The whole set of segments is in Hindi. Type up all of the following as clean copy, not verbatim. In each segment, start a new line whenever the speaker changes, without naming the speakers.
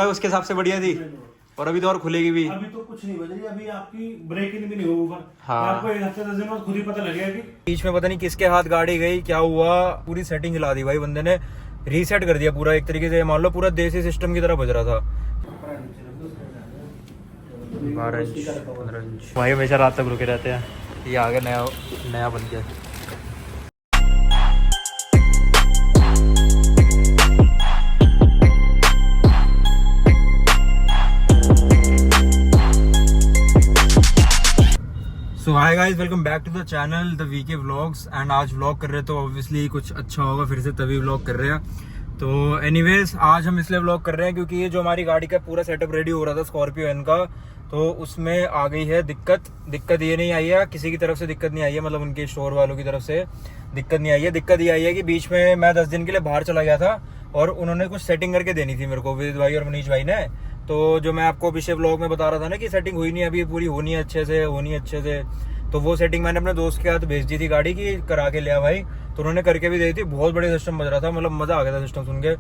उसके हिसाब से बढ़िया थी। और अभी तो और खुलेगी भी।
अभी तो कुछ नहीं बज रही, अभी आपकी ब्रेक इन भी नहीं होगा।
हाँ।
आपको 1 हफ्ते 10 दिन बाद खुद ही पता लगेगा कि
बीच में पता नहीं किसके हाथ गाड़ी गई, क्या हुआ, पूरी सेटिंग हिला दी भाई बंदे ने, रीसेट कर दिया पूरा एक तरीके से। मान लो पूरा देसी सिस्टम की तरह बज रहा था। 12 इंच 15 इंच भाई हमेशा रात तक रुके रहते हैं। ये आ गया नया बन गया। So hi guys, welcome back to the channel the VK vlogs. And आज व्लॉग कर रहे हैं तो ऑब्वियसली कुछ अच्छा होगा, फिर से तभी व्लॉग कर रहे हैं। तो एनीवेज आज हम इसलिए व्लॉग कर रहे हैं क्योंकि ये जो हमारी गाड़ी का पूरा सेटअप रेडी हो रहा था स्कॉर्पियो एन का, तो उसमें आ गई है दिक्कत ये नहीं आई है, किसी की तरफ से दिक्कत नहीं आई है, मतलब उनके स्टोर वालों की तरफ से दिक्कत नहीं आई है। दिक्कत ये आई है कि बीच में मैं 10 दिन के लिए बाहर चला गया था और उन्होंने कुछ सेटिंग करके देनी थी मेरे को, विदित भाई और मनीष भाई ने। तो जो मैं आपको पिछले व्लॉग में बता रहा था ना कि सेटिंग हुई नहीं, अभी पूरी होनी है अच्छे से, तो वो सेटिंग मैंने अपने दोस्त के हाथ भेज दी थी गाड़ी की, करा के लिया भाई। तो उन्होंने करके भी दी थी, बहुत बढ़िया सिस्टम बज रहा था, मतलब मजा आ गया था सिस्टम सुन के।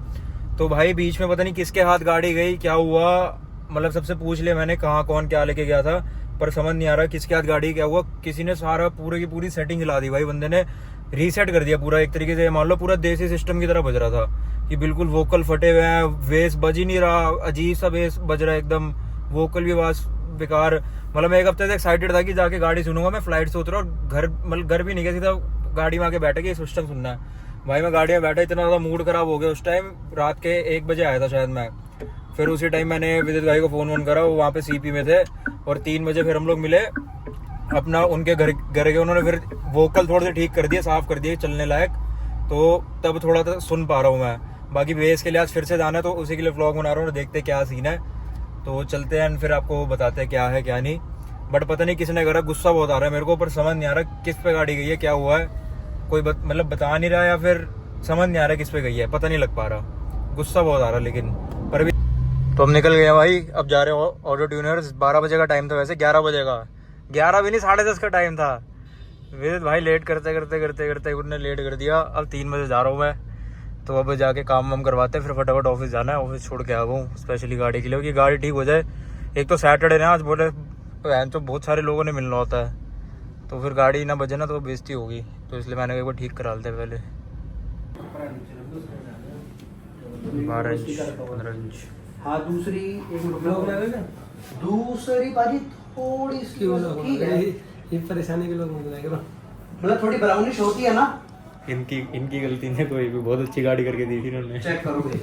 तो भाई बीच में पता नहीं किसके हाथ गाड़ी गई, क्या हुआ, मतलब सबसे पूछ लिया मैंने कहाँ कौन क्या लेके गया था, पर समझ नहीं आ रहा किसके हाथ गाड़ी क्या हुआ। किसी ने सारा पूरे की पूरी सेटिंग हिला दी भाई, बंदे ने रीसेट कर दिया पूरा एक तरीके से। मान लो पूरा देसी सिस्टम की तरह बज रहा था कि बिल्कुल वोकल फटे हुए हैं, बेस बज ही नहीं रहा, अजीब सा बेस बज रहा है एकदम, वोकल भी आवाज बेकार। मतलब मैं एक हफ्ते से एक्साइटेड था कि जाके गाड़ी सुनूंगा, मैं फ्लाइट से उतरा और घर भी नहीं गया, सीधा गाड़ी में आके बैठे कि सिस्टम सुनना है। भाई मैं गाड़ी में बैठा, इतना ज़्यादा मूड खराब हो गया उस टाइम। रात के 1 बजे आया था शायद मैं, फिर उसी टाइम मैंने विदित भाई को फोन करा, वो वहाँ पे सीपी में थे, और 3 बजे फिर हम लोग मिले अपना, उनके घर गए। उन्होंने फिर वोकल थोड़े से ठीक कर दिए, साफ कर दिए चलने लायक, तो तब थोड़ा सा सुन पा रहा हूँ मैं। बाकी बेस के लिए आज फिर से जाना है, तो उसी के लिए व्लॉग बना रहा हूँ, देखते क्या सीन है। तो चलते हैं फिर आपको बताते हैं क्या है क्या नहीं। बट पता नहीं किसने करा, गुस्सा बहुत आ रहा है मेरे को, पर समझ नहीं आ रहा किस पे गाड़ी गई है, क्या हुआ है, कोई मतलब बता नहीं रहा, या फिर समझ नहीं आ रहा किस पे गई है, पता नहीं लग पा रहा, गुस्सा बहुत आ रहा लेकिन। पर अभी तो हम निकल गए भाई, अब जा रहे हैं ऑटो ट्यूनर्स। 12 बजे का टाइम था, वैसे 11 बजे का, 11 भी नहीं 10:30 का टाइम था। विदित भाई लेट करते उन्होंने लेट कर दिया। अब 3 बजे जा रहा हूँ मैं, तो अब जाके काम वाम करवाते हैं, फिर फटाफट ऑफिस जाना है। ऑफिस छोड़ के आ गया हूँ स्पेशली गाड़ी के लिए कि गाड़ी ठीक हो जाए। एक तो सैटरडे ना आज, बोले तो बहुत सारे लोगों ने मिलना होता है, तो फिर गाड़ी ना बजे ना तो बेइज्जती होगी, तो इसलिए मैंने एक बार ठीक करा लेते पहले। 12 इंच 15 इंच।
हाँ दूसरी बाजी थोड़ी सी ठीक है,
ये परेशानी के लोग
मतलब थोड़ी ब्राउनिश होती है ना।
इनकी गलती नहीं, कोई भी बहुत अच्छी गाड़ी करके दी थी इन्होंने।
चेक करोगे?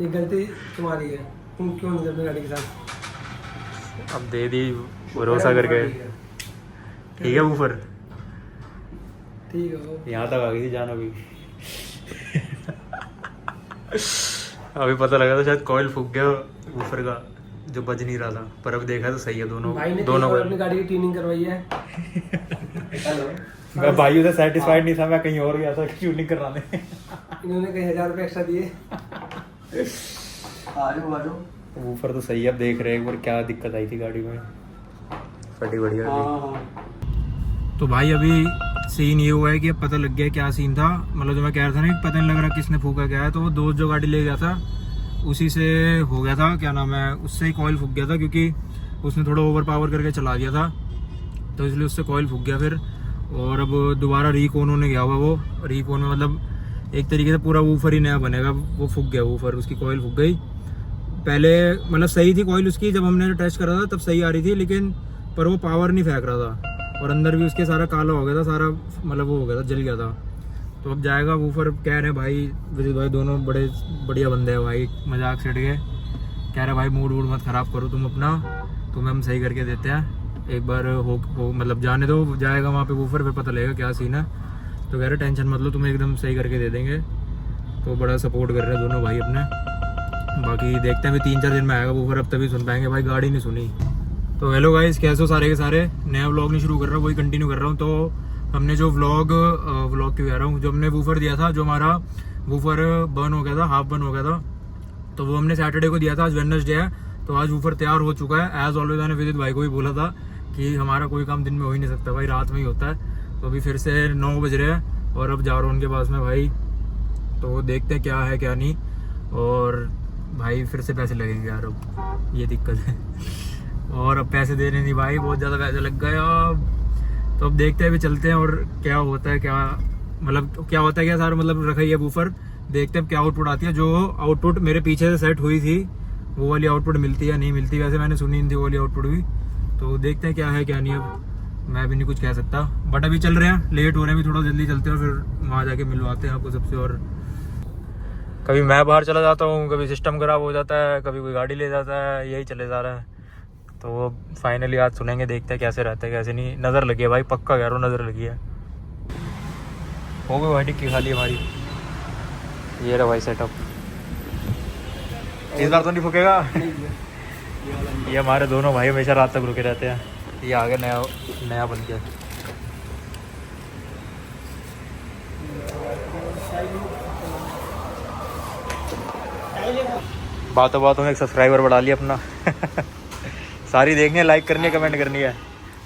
ये गलती तुम्हारी है, तुम क्यों नहीं अपनी गाड़ी के साथ।
अब दे दी भरोसा करके, ठीक है ऊपर
ठीक है,
यहाँ तक आ गई थी जान अभी। अभी पता लगा था शायद कॉइल फूक गया ऊपर का, जो बज नहीं रहा था, पर अब देखा तो सही है दोनों
अपनी गाड़ी की ट्यूनिंग करवाई है।
मैं भाई उधर सेटिस्फाइड नहीं था, मैं कहीं और गया था ट्यूनिंग कराने।
इन्होंने कहीं 1000 रुपये एक्स्ट्रा दिए।
आ जाओ
ऊपर तो सही है, अब देख रहे हैं एक बार क्या दिक्कत आई थी गाड़ी में, फटी बढ़िया। तो भाई अभी सीन ये हुआ है कि अब पता लग गया क्या सीन था, मतलब जो मैं कह रहा था ना पता नहीं लग रहा किसने फूका क्या है, तो वो दोस्त जो गाड़ी ले गया था उसी से हो गया था, क्या नाम है, उससे ही कॉइल फूक गया था, क्योंकि उसने थोड़ा ओवर पावर करके चला दिया था, तो इसलिए उससे कॉइल फूक गया फिर। और अब दोबारा रीकोन होने गया हुआ, वो रीकोन में मतलब एक तरीके से पूरा वूफर ही नया बनेगा, वो फूक गया वूफर, उसकी कॉइल फूक गई। पहले मतलब सही थी कॉइल उसकी, जब हमने टेस्ट करा था तब सही आ रही थी, लेकिन पर वो पावर नहीं फेंक रहा था, और अंदर भी उसके सारा काला हो गया था, सारा मतलब वो हो गया था, जल गया था। तो अब जाएगा वूफर, कह रहे हैं भाई विदित भाई दोनों बड़े बढ़िया बंदे हैं भाई, मजाक सेट गए, कह रहे भाई मूड वूड मत ख़राब करो तुम अपना, तुम्हें हम सही करके देते हैं, एक बार हो मतलब जाने दो, जाएगा वहाँ पे वूफर, फिर पता लगेगा क्या सीन है। तो कह रहे टेंशन मत लो, तुम्हें एकदम सही करके दे देंगे। तो बड़ा सपोर्ट कर रहे हैं दोनों भाई अपने। बाकी देखते हैं अभी 3-4 दिन में आएगा वूफर, अब तभी सुन पाएंगे भाई, गाड़ी नहीं सुनी। तो हेलो गाइस, कैसे हो सारे के सारे, नया व्लॉग नहीं शुरू कर रहा हूँ, वही कंटिन्यू कर रहा हूँ। तो हमने जो व्लॉग क्यों कह रहा हूँ, जो हमने वूफर दिया था, जो हमारा वूफर बर्न हो गया था, हाफ बर्न हो गया था, तो वो हमने सैटरडे को दिया था, आज वेडनेसडे है, तो आज वूफर तैयार हो चुका है। एज ऑलवेज मैंने विदित भाई को भी बोला था कि हमारा कोई काम दिन में हो ही नहीं सकता भाई, रात में ही होता है। तो अभी फिर से 9 बज रहे हैं और अब जा रहा हूँ उनके पास में भाई, तो देखते हैं क्या है क्या नहीं। और भाई फिर से पैसे लगेंगे यार, अब ये दिक्कत है। और अब पैसे देने नहीं भाई, बहुत ज़्यादा पैसे लग गए अब। तो अब देखते हैं, अभी चलते हैं और क्या होता है, क्या मतलब क्या होता है क्या सारा मतलब रखा ही है वूफर। देखते हैं क्या आउटपुट आती है। जो आउटपुट मेरे पीछे से सेट हुई थी वो वाली आउटपुट मिलती है या नहीं मिलती, वैसे मैंने सुनी नहीं थी वो वाली आउटपुट भी। तो देखते हैं क्या है क्या नहीं, अब मैं भी नहीं कुछ कह सकता। बट अभी चल रहे हैं, लेट हो रहे हैं, अभी थोड़ा जल्दी चलते हैं, फिर वहाँ जाके मिलवाते हैं आपको सबसे। और कभी मैं बाहर चला जाता हूँ, कभी सिस्टम खराब हो जाता है, कभी कोई गाड़ी ले जाता है, यही चले जा रहा है। तो फाइनली आज सुनेंगे, देखते हैं कैसे रहता है कैसे नहीं। नज़र लगी है भाई, पक्का कह रहा हूँ नज़र लगी है। हो गई भाई टिक्की खाली हमारी। ये रहा भाई सेटअप, इस बार तो नहीं फूकेगा। ये हमारे दोनों भाई हमेशा रात तक रुके रहते हैं। ये आगे नया नया बन गया। बातों बातों में एक सब्सक्राइबर बढ़ा लिया अपना। सारी देखनी है, लाइक करनी है, कमेंट करनी है,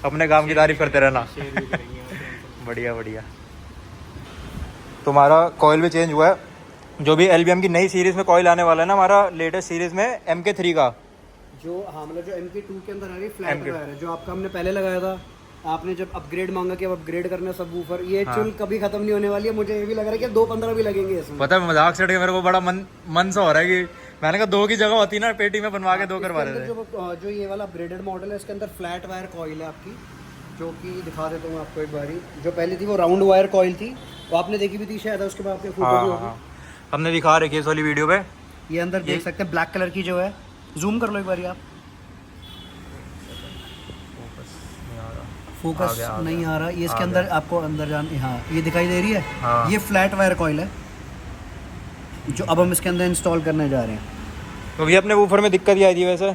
अपने काम की तारीफ करते रहना। बढ़िया बढ़िया। तुम्हारा कॉइल भी चेंज हुआ है, जो भी एलबीएम की नई सीरीज में कॉइल आने वाला है ना, हमारा लेटेस्ट सीरीज में MK3 का
जो हाँ मतलब जो MK2 के अंदर आ रही फ्लैट वायर है, जो आपका हमने पहले लगाया था। आपने जब अपग्रेड मांगा कि अब अपग्रेड करना सब वूफर, ये चुल कभी खत्म नहीं होने वाली है। मुझे ये भी लग रहा है कि 2-15 भी लगेंगे इसमें।
पता है मजाक से मेरे को बड़ा मन सा हो रहा है कि मैंने कहा 2 की जगह होती ना, पेटी में बनवा के 2 करवा रहे थे।
जो ये वाला अपग्रेडेड मॉडल है, इसके अंदर फ्लैट वायर कॉइल है आपकी, जो कि दिखा देता हूँ आपको एक बारी। जो पहले थी वो राउंड वायर कॉइल थी, वो आपने देखी भी थी शायद, उसके बाद आपने फोटो भी होगी,
हमने दिखा रखी है इस वाली वीडियो पे।
ये अंदर देख सकते हैं ब्लैक कलर की जो है, जूम कर लो एक बारी आप। फोकस नहीं आ रहा, ये इसके अंदर आपको अंदर जाना। हाँ ये दिखाई दे रही है, ये फ्लैट वायर कॉइल है जो अब हम इसके अंदर इंस्टॉल करने जा रहे हैं।
तो ये अपने वूफर में दिक्कत ही आई थी वैसे?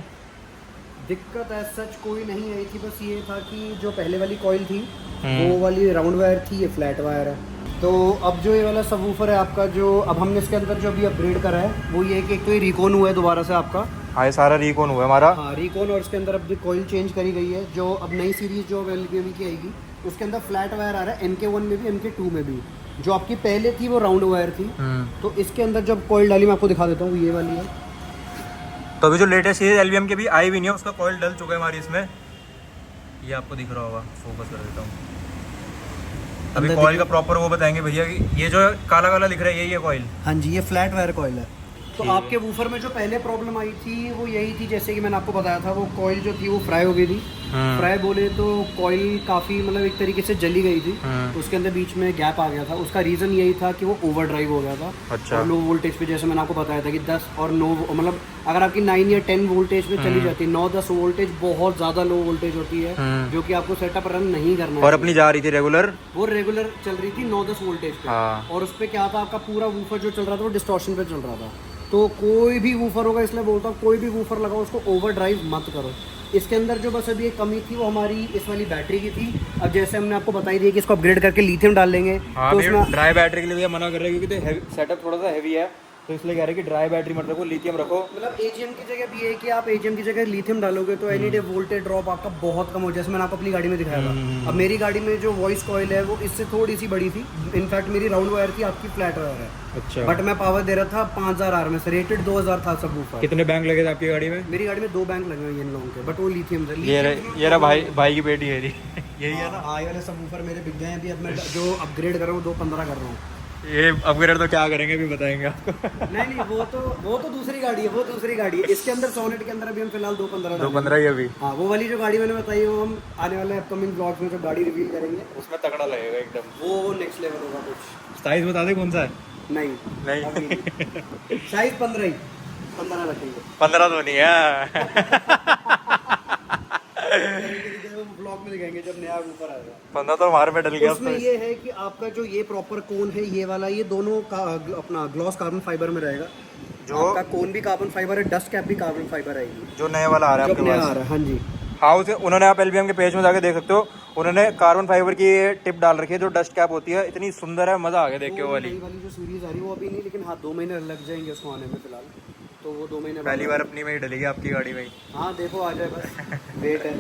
दिक्कत ऐसा सच कोई नहीं आई थी, बस ये था कि जो पहले वाली कॉइल थी वो वाली राउंड वायर थी, ये फ्लैट वायर है। तो अब जो ये वाला सब वूफर है आपका, जो अब हमने इसके अंदर जो अभी अपग्रेड करा है वो ये है कि एक तो ये रिकॉन हुआ है दोबारा से आपका।
हाँ ये सारा रिकॉन हुआ है हमारा।
हाँ रिकॉन, और इसके अंदर अब कॉइल चेंज करी गई है। जो अब नई सीरीज जो एलबीएम की आएगी उसके अंदर फ्लैट वायर आ रहा है, MK1 में भी MK2 में भी। जो आपकी पहले थी वो राउंड वायर थी। तो इसके अंदर जब कॉइल डाली, मैं आपको दिखा देता हूँ, ये वाली है।
तो अभी जो लेटेस्ट सीरीज एलबीएम की भी आई भी नहीं है, उसका कॉइल डल चुका है हमारी इसमें। ये आपको दिख रहा होगा, फोकस कर देता हूँ। अभी कॉइल का प्रॉपर वो बताएंगे भैया कि ये जो काला काला दिख रहा है यही है कॉइल। हाँ
जी ये फ्लैट वायर कॉइल है। तो आपके वूफर में जो पहले प्रॉब्लम आई थी वो यही थी, जैसे कि मैंने आपको बताया था, वो कॉइल जो थी वो फ्राई हो गई थी। फ्राई बोले तो कॉइल काफ़ी मतलब एक तरीके से जली गई थी, तो उसके अंदर बीच में गैप आ गया था। उसका रीज़न यही था कि वो ओवर ड्राइव हो गया था।
अच्छा।
और लो वोल्टेज पे, जैसे मैंने आपको बताया था कि 10 और 9 मतलब अगर आपकी 9 या 10 वोल्टेज पे चली जाती है, 9-10 वोल्टेज बहुत ज़्यादा लो वोल्टेज होती है, जो कि आपको सेटअप रन नहीं करना।
और अपनी जा रही थी रेगुलर,
वो रेगुलर चल रही थी 9-10 वोल्टेज पे। और उस पर क्या था, आपका पूरा वूफर जो चल रहा था वो डिस्टॉर्शन पे चल रहा था। तो कोई भी वूफर होगा, इसलिए बोलता हूँ कोई भी वूफर लगाओ उसको ओवर ड्राइव मत करो। इसके अंदर जो बस अभी एक कमी थी वो हमारी इस वाली बैटरी की थी। अब जैसे हमने आपको बताई दी कि इसको अपग्रेड करके लिथियम डाल लेंगे। तो उसमें
ड्राई बैटरी के लिए मना कर रहे हैं क्योंकि सेटअप थोड़ा सा हैवी है, तो इसलिए कह रहे हैं कि ड्राई बैटरी मत रखो, लिथियम रखो।
मतलब एजीएम की जगह भी है कि आप एजीएम की जगह लिथियम डालोगे तो एनी डे वोल्टेज ड्रॉप आपका बहुत कम हो, जैसे मैंने आपको अपनी गाड़ी में दिखाया था। अब मेरी गाड़ी में जो वॉइस कॉइल है वो इससे थोड़ी सी बड़ी थी। इनफैक्ट मेरी राउंड वायर थी, आपकी फ्लैट वायर है।
अच्छा।
बट मैं पावर दे रहा था 5000 RMS से, रेटेड 2000 था सब वूफर।
कितने बैंक लगे थे आपकी गाड़ी में?
मेरी गाड़ी में 2 बैंक लगे हुए इन लोगों के, बट वो लिथियम थे।
ये रहा भाई की बेटी है यही है ना।
हाँ ये वाले सब वूफर मेरे बिक गए हैं। अभी अब मैं जो अपग्रेड कर रहा हूँ 2.15 कर रहा हूँ।
ये अपग्रेड तो क्या करेंगे अभी बताएंगे आपको।
नहीं वो तो दूसरी गाड़ी है, वो दूसरी गाड़ी है। इसके अंदर सोनेट के अंदर अभी हम फिलहाल 2.15
ही अभी।
हाँ वो वाली जो गाड़ी मैंने बताई वो हम आने वाले अपकमिंग ब्लॉग्स में जब गाड़ी रिवील करेंगे
उसमें तगड़ा लगेगा एकदम।
वो नेक्स्ट लेवल होगा। कुछ
साइज बता दे कौन सा है?
नहीं साइज 15 रखेंगे।
15 तो नहीं है।
ब्लॉग में दिखाएंगे जब नया ऊपर आएगा।
15 तो हमारे में डल गया।
उसमें ये है कि आपका जो ये प्रॉपर कोन है ये वाला, ये दोनों का अपना ग्लॉस कार्बन फाइबर में रहेगा। जो आपका कोन भी कार्बन फाइबर है, डस्ट कैप भी कार्बन फाइबर आएगी।
जो नया वाला आ रहा है आपके पास?
आ रहा है हाँ जी।
हाँ उसे उन्होंने, आप एलबीएम के पेज में जाके देख सकते हो, उन्होंने कार्बन फाइबर की टिप डाल रखी है जो डस्ट कैप होती है। इतनी सुंदर है, मजा आ गया देख के। वो वाली
जो सीरीज आ रही है वो अभी नहीं, लेकिन हाँ 2 महीने लग जाएंगे उसको आने में फिलहाल। तो वो 2 महीने
पहली बार अपनी में ही डलेगी आपकी गाड़ी में।
हाँ देखो आ जाए बस, वेट है।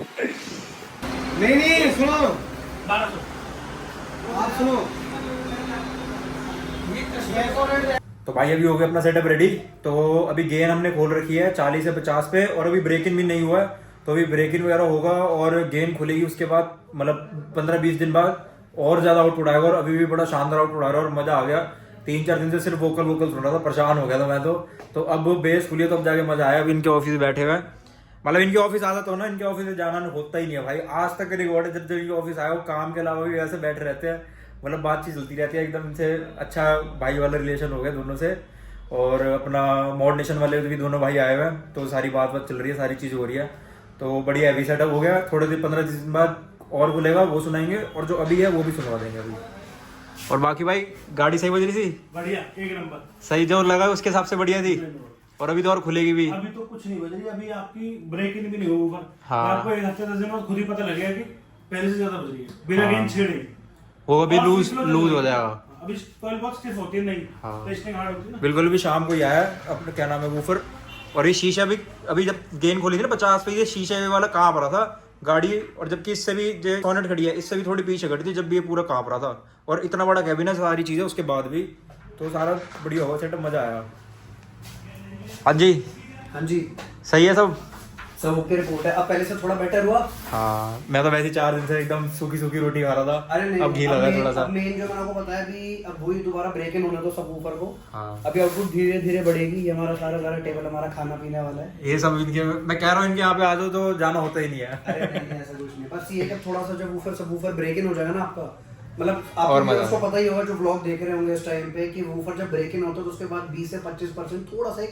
नहीं सुनो,
1200
आप सुनो,
तो भाई अभी हो गया अपना सेटअप रेडी। तो अभी गेन हमने खोल रखी है 40 से 50 पे, और अभी ब्रेक इन भी नहीं हुआ है, तो अभी ब्रेक इन वगैरह होगा और गेन खुलेगी उसके बाद, मतलब 15-20 दिन बाद और ज्यादा आउटपुट आएगा। और अभी भी बड़ा शानदार आउटपुट आ रहा है और मजा आ गया। 3-4 दिन से सिर्फ वोकल सुन रहा था, परेशान हो गया था मैं तो अब बेस खुली है तो अब जाके मजा आया। अभी इनके ऑफिस बैठे हुए हैं, मतलब इनके ऑफिस आता तो ना, इनके ऑफिस से जाना होता ही नहीं है भाई। आज तक रिकॉर्ड है जब इनके ऑफिस आया हो, काम के अलावा भी ऐसे बैठे रहते हैं, मतलब बातचीत चलती रहती है एकदम। इनसे अच्छा भाई वाला रिलेशन हो गया दोनों से। और अपना मॉड नेशन वाले भी दोनों भाई आए हुए हैं, तो सारी बात चल रही है, सारी चीज़ हो रही है। तो बढ़िया हैवी सेटअप हो गया। थोड़े दिन 15 दिन बाद और खुलेगा, वो सुनाएंगे, और जो अभी है वो भी सुनवा देंगे अभी। और बाकी भाई गाड़ी सही बज रही थी,
बढ़िया, एक नंबर,
सही जो लगा उसके हिसाब से बढ़िया थी। और अभी तो और खुलेगी भी।
अभी तो कुछ नहीं बज रही, अभी आपकी ब्रेक इन भी नहीं होगा।
हाँ।
आपको 1 हफ्ते 10 दिन बाद खुद ही पता लगेगा कि पहले से ज्यादा बज रही है, बिना गेन छेड़े।
वो अभी
और
लूज
फ्लो
हो
चलेगी।
जाएगा।
अभी कॉइल बहुत स्टिफ होती है, नहीं
हाँ।
टेस्टिंग हार्ड होती है ना।
बिल्कुल। भी शाम को ही आया अपना, क्या नाम है, वूफर। और ये शीशा भी अभी जब गेन खोली थी ना 50 पे, ये शीशे वाला कांप रहा था गाड़ी। और जबकि इससे भी जो सोनेट खड़ी है, इससे भी थोड़ी पीछे खड़ी थी जब भी ये पूरा कांप रहा था। और इतना बड़ा कैबिन है, सारी चीजें उसके बाद भी, तो सारा बढ़िया हुआ सेटअप, मजा आया। हाँ जी,
हाँ जी,
सही है
सब ओके रिपोर्ट है। अब पहले से थोड़ा बेटर हुआ।
हाँ, मैं तो वैसे 4 दिन से एकदम सूखी रोटी खा रहा था।
अरे नहीं,
अब घी लगा थोड़ा सा।
अब मेन जो मैंने आपको बताया भी, अब वही दोबारा ब्रेक इन होना तो सब ऊपर को।
हाँ।
अभी आउटपुट धीरे धीरे बढ़ेगी। ये हमारा सारा टेबल हमारा खाना पीने वाला है।
ये सब इनके, मैं कह रहा हूँ इनके यहाँ पे आ जाओ तो जाना होता ही नहीं है।
अरे नहीं, ऐसा कुछ नहीं, बस ये कि थोड़ा सा जब वूफर ब्रेक इन हो जाएगा ना आपका, मतलब
और मजा
आपको पता ही होगा जो व्लॉग देख रहे होंगे इस टाइम पे, कि वूफर जब ब्रेक इन होता है तो उसके बाद 20 से 25% थोड़ा सा,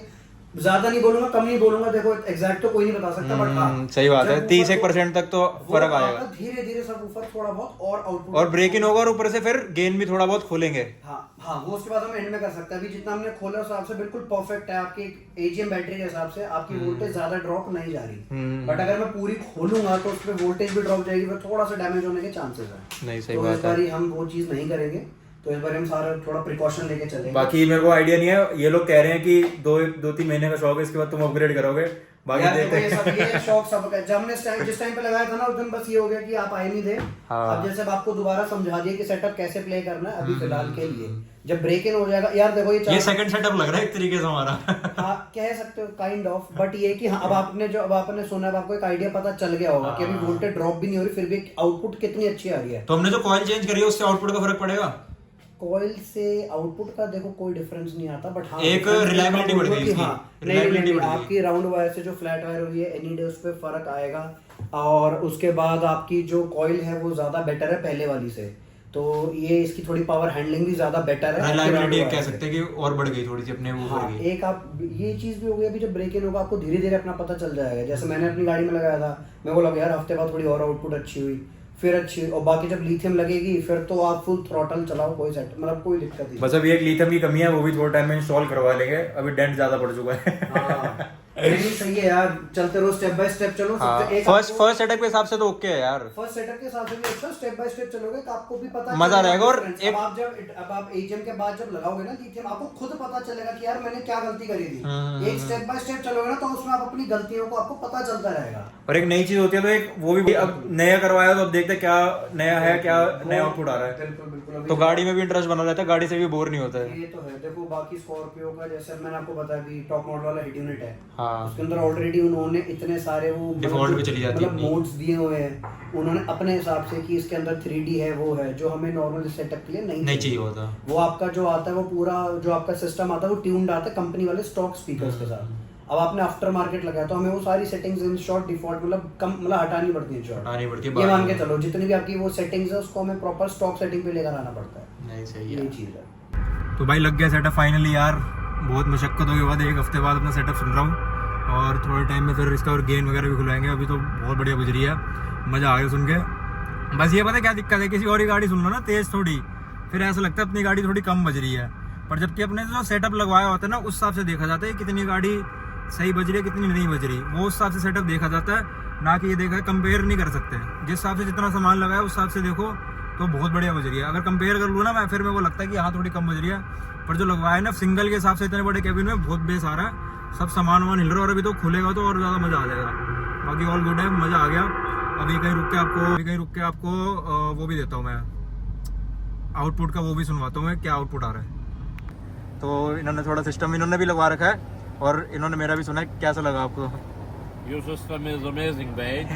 ज्यादा नहीं बोलूंगा, कम नहीं बोलूंगा, देखो एग्जैक्ट तो कोई नहीं बता सकता, बट हाँ
सही बात है, 30-1% तक तो फर्क आएगा।
धीरे धीरे सब ऊपर थोड़ा बहुत और आउटपुट
और ब्रेक इन होगा और ऊपर से फिर गेन भी थोड़ा बहुत खोलेंगे।
हाँ, वो उसके बाद हम एंड में कर सकते हैं। अभी जितना हमने खोला उस हिसाब से बिल्कुल परफेक्ट है। आपकी एजीएम बैटरी के हिसाब से आपकी वोल्टेज ज्यादा ड्रॉप नहीं जा रही, बट अगर मैं पूरी खोलूंगा तो उसमें वोल्टेज भी ड्रॉप जाएगी, फिर थोड़ा सा डैमेज होने के चांसेस है।
नहीं, सही
तो
बात
इस बार हम वो चीज नहीं करेंगे, तो इस बार हम सारा थोड़ा प्रिकॉशन लेके चलेंगे।
बाकी मेरे को आइडिया नहीं है, ये लोग कह रहे हैं कि 2-3 महीने का शौक है, इसके बाद तुम अपग्रेड करोगे। बाकी देखते हैं।
ये शौक सबका है। जब हमने जिस टाइम पे लगाया था ना, उस दिन बस ये हो गया कि आप आए नहीं थे।
हाँ।
अब जैसे अब आपको दोबारा समझा दिया कि सेटअप कैसे प्ले करना है। अभी फिलहाल के लिए जब ब्रेक इन हो जाएगा, यार देखो
ये सेकंड सेटअप लग रहा है एक तरीके से हमारा।
हाँ, कह सकते हो काइंड ऑफ, बट ये कि हाँ, अब आपने सुना, अब आपको एक आइडिया पता चल गया होगा कि अभी वोल्टेज ड्रॉप भी नहीं हो रही, फिर भी आउटपुट कितनी अच्छी आ रही है।
तो हमने जो कॉइल चेंज करी है उससे आउटपुट का फर्क पड़ेगा।
कॉइल से आउटपुट का देखो कोई डिफरेंस नहीं आता, बट हाँ
एक reliability बढ़ गई इसकी। Reliability बढ़ गई।
आपकी राउंड वायर से जो फ्लैट वायर हुई है एनी डे, उस पर फर्क आएगा। और उसके बाद आपकी जो कॉइल है वो ज्यादा बेटर है पहले वाली से, तो ये इसकी थोड़ी पावर हैंडलिंग भी ज्यादा बेटर है।
रिलायबिलिटी कह सकते हैं कि और बढ़ गई थोड़ी सी अपने वो बढ़ गई।
एक आप ये चीज भी हो गई, अभी जब ब्रेक इन होगा आपको धीरे धीरे अपना पता चल जाएगा। जैसे मैंने अपनी गाड़ी में लगाया था, मेरे को लगा यार हफ्ते बाद थोड़ी और आउटपुट अच्छी हुई, फिर अच्छी, और बाकी जब लिथियम लगेगी फिर तो आप फुल थ्रॉटल चलाओ, कोई सेट मतलब कोई दिक्कत नहीं।
बस अभी एक लिथियम की कमी है, वो भी थोड़ा टाइम में इंस्टॉल करवा लेंगे। अभी डेंट ज्यादा पड़ चुका है।
नहीं, सही है यार, चलते रहो स्टेप बाय स्टेप चलो।
फर्स्ट सेटअप के हिसाब से तो ओके है यार।
फर्स्ट सेटअप के हिसाब से भी अच्छा, स्टेप बाय स्टेप चलोगे तो आपको भी पता
मजा रहेगा। और
एक अब आप एजीएम के बाद जब लगाओगे ना लिथियम, आपको खुद पता चलेगा कि यार मैंने क्या गलती करी थी। एक स्टेप बाय स्टेप चलोगे ना तो उसमें आप अपनी गलतियों को आपको पता चलता रहेगा।
और एक नई चीज होती है तो एक वो भी अब नया करवाया तो अब देखते हैं क्या नया है, क्या नया आउटपुट आ रहा है।
बिल्कुल बिल्कुल।
तो गाड़ी में भी इंटरेस्ट बना रहता है, गाड़ी से भी बोर नहीं होता है।
ये तो है। देखो बाकी स्कॉर्पियो का जैसे मैंने आपको बताया भी टॉप मॉडल वाला हिट यूनिट है,
हाँ।
उसके अंदर ऑलरेडी उन्होंने इतने सारे वो
डिफॉल्ट भी चली जाती है,
मोड्स दिए हुए हैं उन्होंने अपने हिसाब से कि इसके अंदर 3D है, वो है जो हमें नॉर्मल सेटअप के लिए नहीं चाहिए
होता।
वो आपका जो आता है वो पूरा जो आपका सिस्टम आता है वो ट्यून्ड आता है कंपनी वाले स्टॉक स्पीकर्स के साथ। अब आपने आफ्टर मार्केट लगाया तो हमें वो सारी सेटिंग्स इन शॉर्ट डिफॉल्ट मतलब हटानी पड़ती है। हटानी पड़ती है, ये मान के चलो जितनी भी आपकी वो सेटिंग्स है उसको हमें प्रॉपर स्टॉक सेटिंग पे लेकर आना पड़ता है।
नहीं, सही है,
ये चीज है।
तो भाई लग गया सेटअप फाइनली यार। बहुत मशक्कतों के बाद एक हफ्ते बाद अपना सेटअप सुन रहा हूँ, और थोड़े टाइम में फिर इसका और गेन वगैरह भी खुलवाएंगे। अभी तो बहुत बढ़िया बज रही है, मज़ा आ गया सुन के। बस ये पता है क्या दिक्कत है, किसी और ही गाड़ी सुन लो ना तेज़ थोड़ी, फिर ऐसा लगता है अपनी गाड़ी थोड़ी कम बज रही है। पर जबकि अपने जो सेटअप लगवाया होता है ना, उस हिसाब से देखा जाता है कितनी गाड़ी सही बज रही है कितनी नहीं बज रही, वो उस हिसाब से सेटअप देखा जाता है, ना कि ये देखा है। कंपेयर नहीं कर सकते, जिस हिसाब से जितना सामान लगाया उस हिसाब से देखो तो बहुत बढ़िया बज रही है। अगर कंपेयर कर लूँ ना मैं, फिर मेरे को लगता है कि हाँ थोड़ी कम बज रही है। पर जो लगवाया है ना सिंगल के हिसाब से इतने बड़े केबिन में बहुत बेस आ रहा है, सब सामान वामान हिल रहा है। और अभी तो खुलेगा तो और ज़्यादा मज़ा आ जाएगा। बाकी ऑल गुड है, मज़ा आ गया। अभी कहीं रुक के आपको वो भी देता हूँ मैं, आउटपुट का वो भी सुनवाता हूँ मैं क्या आउटपुट आ रहा है। तो इन्होंने थोड़ा सिस्टम इन्होंने भी लगवा रखा है और इन्होंने मेरा भी सुना है। कैसा लगा आपको?
Your system is amazing, babe.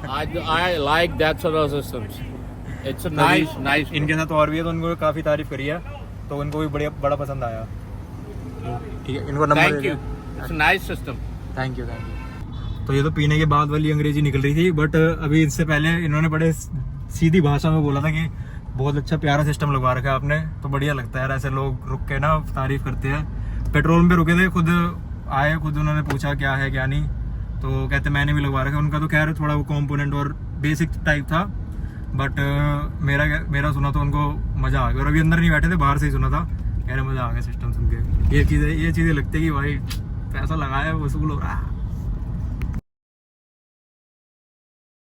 I like that sort of systems. It's a nice.
इनके साथ और भी है तो उनको काफ़ी तारीफ करी है, तो उनको भी बड़ा पसंद आया। ठीक है, इनको number
Thank you. It's a nice system.
Thank you. तो ये तो पीने के बाद वाली अंग्रेजी निकल रही थी, बट अभी इससे पहले इन्होंने बड़े सीधी भाषा में बोला था कि बहुत अच्छा प्यारा सिस्टम लगवा रखा है आपने। तो बढ़िया लगता है यार, ऐसे लोग रुक के ना तारीफ करते हैं। पेट्रोल पे रुके थे, खुद आए, खुद उन्होंने पूछा क्या है क्या नहीं, तो कहते मैंने भी लगवा रखा है। उनका तो खैर थोड़ा वो कॉम्पोनेंट और बेसिक टाइप था, बट मेरा सुना तो उनको मज़ा आ गया। और अभी अंदर नहीं बैठे थे, बाहर से ही सुना था, कह रहे मज़ा आ गया सिस्टम सुन के। ये चीज़ें लगती है कि भाई पैसा लगाया वसूल हो रहा है।